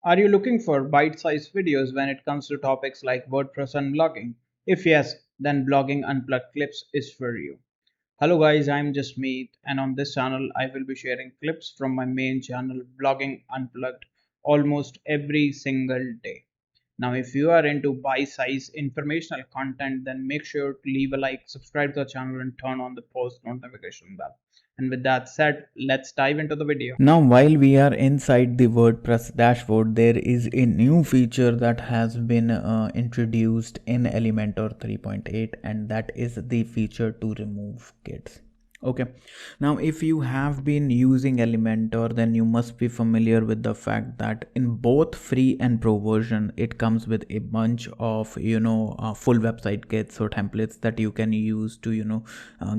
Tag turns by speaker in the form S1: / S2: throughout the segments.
S1: Are you looking for bite-sized videos when it comes to topics like WordPress and blogging? If yes, then Blogging Unplugged Clips is for you. Hello guys, I'm Jasmeet, and on this channel I will be sharing clips from my main channel Blogging Unplugged almost every single day. Now if you are into bite-sized informational content, then make sure to leave a like, subscribe to the channel and turn on the post notification bell. And with that said, let's dive into the video.
S2: Now, while we are inside the WordPress dashboard, there is a new feature that has been introduced in Elementor 3.8, and that is the feature to remove kits. Okay, now if you have been using Elementor, then you must be familiar with the fact that in both free and pro version it comes with a bunch of full website kits or templates that you can use to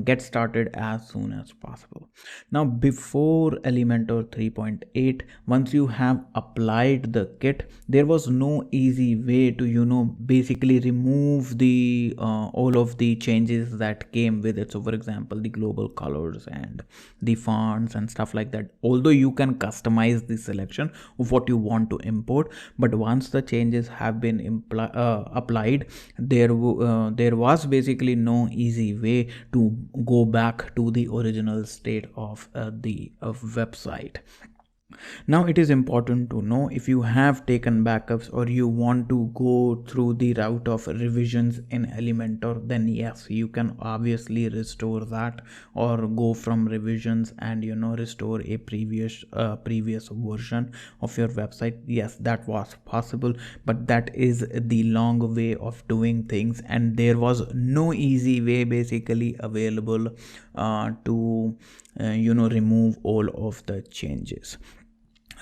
S2: get started as soon as possible. Now before Elementor 3.8, once you have applied the kit, there was no easy way to basically remove the all of the changes that came with it. So for example, the global colors and the fonts and stuff like that, although you can customize the selection of what you want to import, but once the changes have been applied, there was basically no easy way to go back to the original state of the website. Now it is important to know, if you have taken backups or you want to go through the route of revisions in Elementor, then yes, you can obviously restore that or go from revisions and restore a previous version of your website. Yes, that was possible, but that is the long way of doing things, and there was no easy way basically available to remove all of the changes.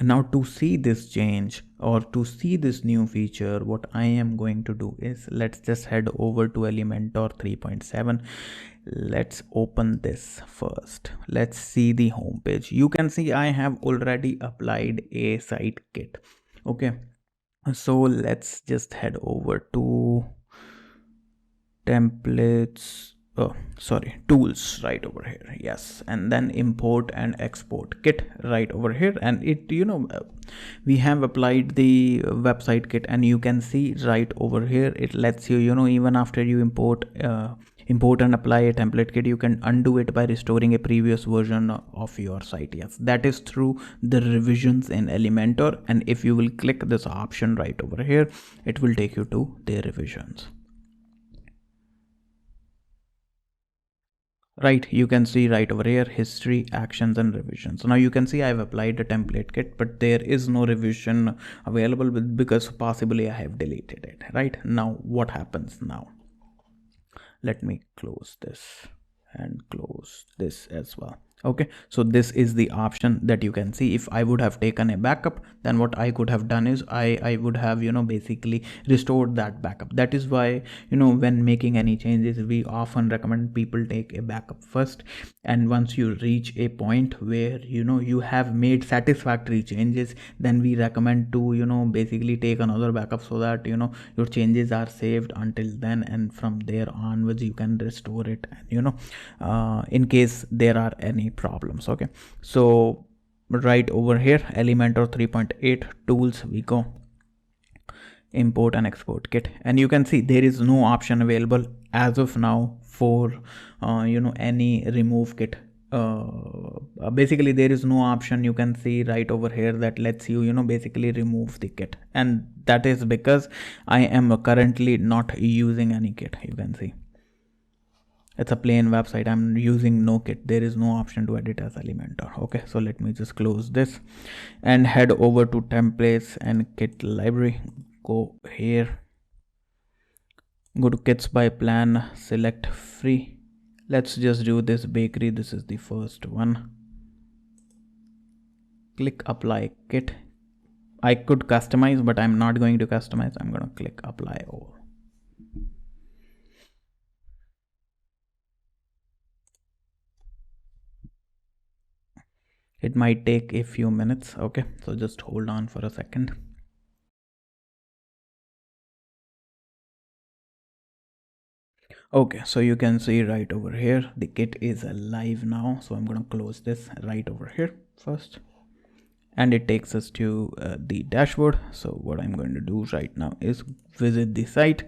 S2: Now to see this change or to see this new feature, what I am going to do is, let's just head over to Elementor 3.7. Let's open this first. Let's see the home page. You can see I have already applied a site kit. Okay, so let's just head over to templates, oh sorry, tools right over here. Yes, and then import and export kit right over here, and it we have applied the website kit, and you can see right over here it lets you even after you import and apply a template kit, you can undo it by restoring a previous version of your site. Yes, that is through the revisions in Elementor, and if you will click this option right over here, it will take you to the revisions. Right, you can see right over here history, actions and revisions. So now you can see I've applied a template kit, but there is no revision available because possibly I have deleted it. Right, now what happens now? Let me close this and close this as well. Okay, so this is the option that you can see. If I would have taken a backup, then what I could have done is I would have basically restored that backup. That is why when making any changes, we often recommend people take a backup first, and once you reach a point where you have made satisfactory changes, then we recommend to basically take another backup, so that your changes are saved until then, and from there onwards you can restore it, and in case there are any problems. Okay, so right over here, Elementor 3.8 tools, we go import and export kit, and you can see there is no option available as of now for any remove kit. Basically there is no option, you can see right over here, that lets you basically remove the kit, and that is because I am currently not using any kit. You can see it's a plain website, I'm using no kit, there is no option to edit as Elementor. Okay, so let me just close this and head over to templates and kit library. Go here, go to kits by plan, select free. Let's just do this bakery, this is the first one. Click apply kit. I could customize, but I'm not going to customize. I'm going to click apply all. It might take a few minutes. Okay, so just hold on for a second. Okay, so you can see right over here the kit is live now, so I'm going to close this right over here first, and it takes us to the dashboard. So what I'm going to do right now is visit the site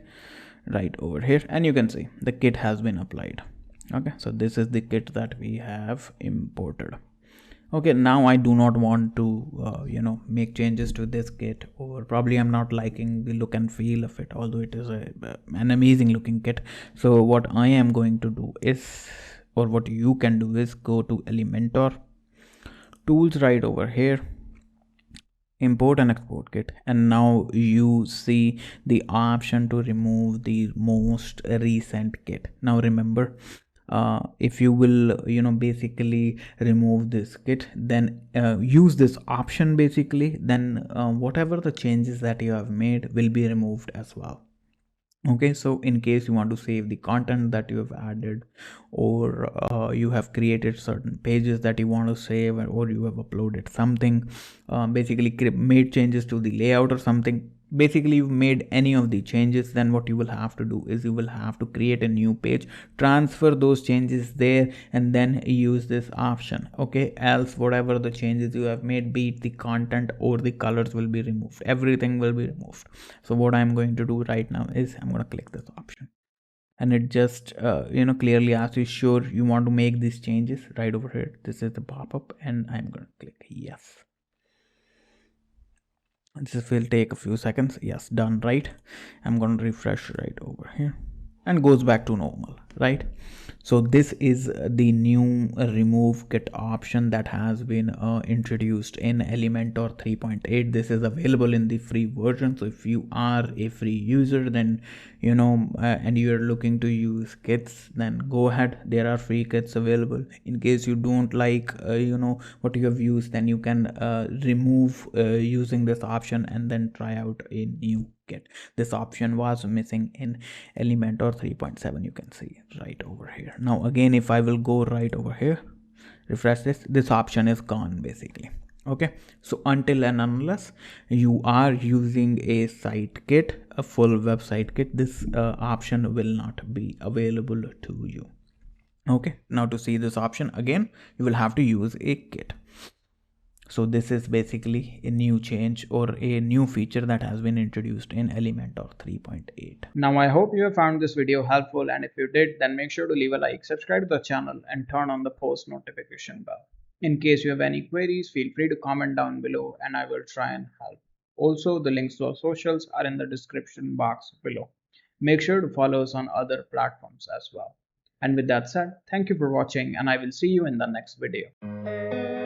S2: right over here, and you can see the kit has been applied. Okay, so this is the kit that we have imported. Okay, now I do not want to make changes to this kit, or probably I'm not liking the look and feel of it, although it is an amazing looking kit. So what I am going to do is, or what you can do is, go to Elementor tools right over here, import and export kit, and now you see the option to remove the most recent kit. Now remember, if you will basically remove this kit, then use this option basically, then whatever the changes that you have made will be removed as well. Okay, so in case you want to save the content that you have added, or you have created certain pages that you want to save, or you have uploaded something, basically made changes to the layout or something, basically you've made any of the changes, then what you will have to do is you will have to create a new page, transfer those changes there, and then use this option. Okay, else whatever the changes you have made, be it the content or the colors, will be removed, everything will be removed. So what I'm going to do right now is I'm going to click this option, and it just clearly asks you, sure you want to make these changes. Right over here, this is the pop-up, and I'm going to click yes. This will take a few seconds. Yes, done. Right, I'm going to refresh right over here, and goes back to normal. Right, so this is the new remove kit option that has been introduced in Elementor 3.8. This is available in the free version, so if you are a free user, then and you're looking to use kits, then go ahead, there are free kits available. In case you don't like what you have used, then you can remove using this option and then try out a new kit. This option was missing in Elementor 3.7, you can see right over here. Now again, if I will go right over here, refresh this option is gone basically. Okay, so until and unless you are using a site kit, a full website kit, this option will not be available to you. Okay, now to see this option again, you will have to use a kit. So this is basically a new change or a new feature that has been introduced in Elementor 3.8.
S1: Now I hope you have found this video helpful, and if you did, then make sure to leave a like, subscribe to the channel, and turn on the post notification bell. In case you have any queries, feel free to comment down below and I will try and help. Also, the links to our socials are in the description box below. Make sure to follow us on other platforms as well. And with that said, thank you for watching, and I will see you in the next video.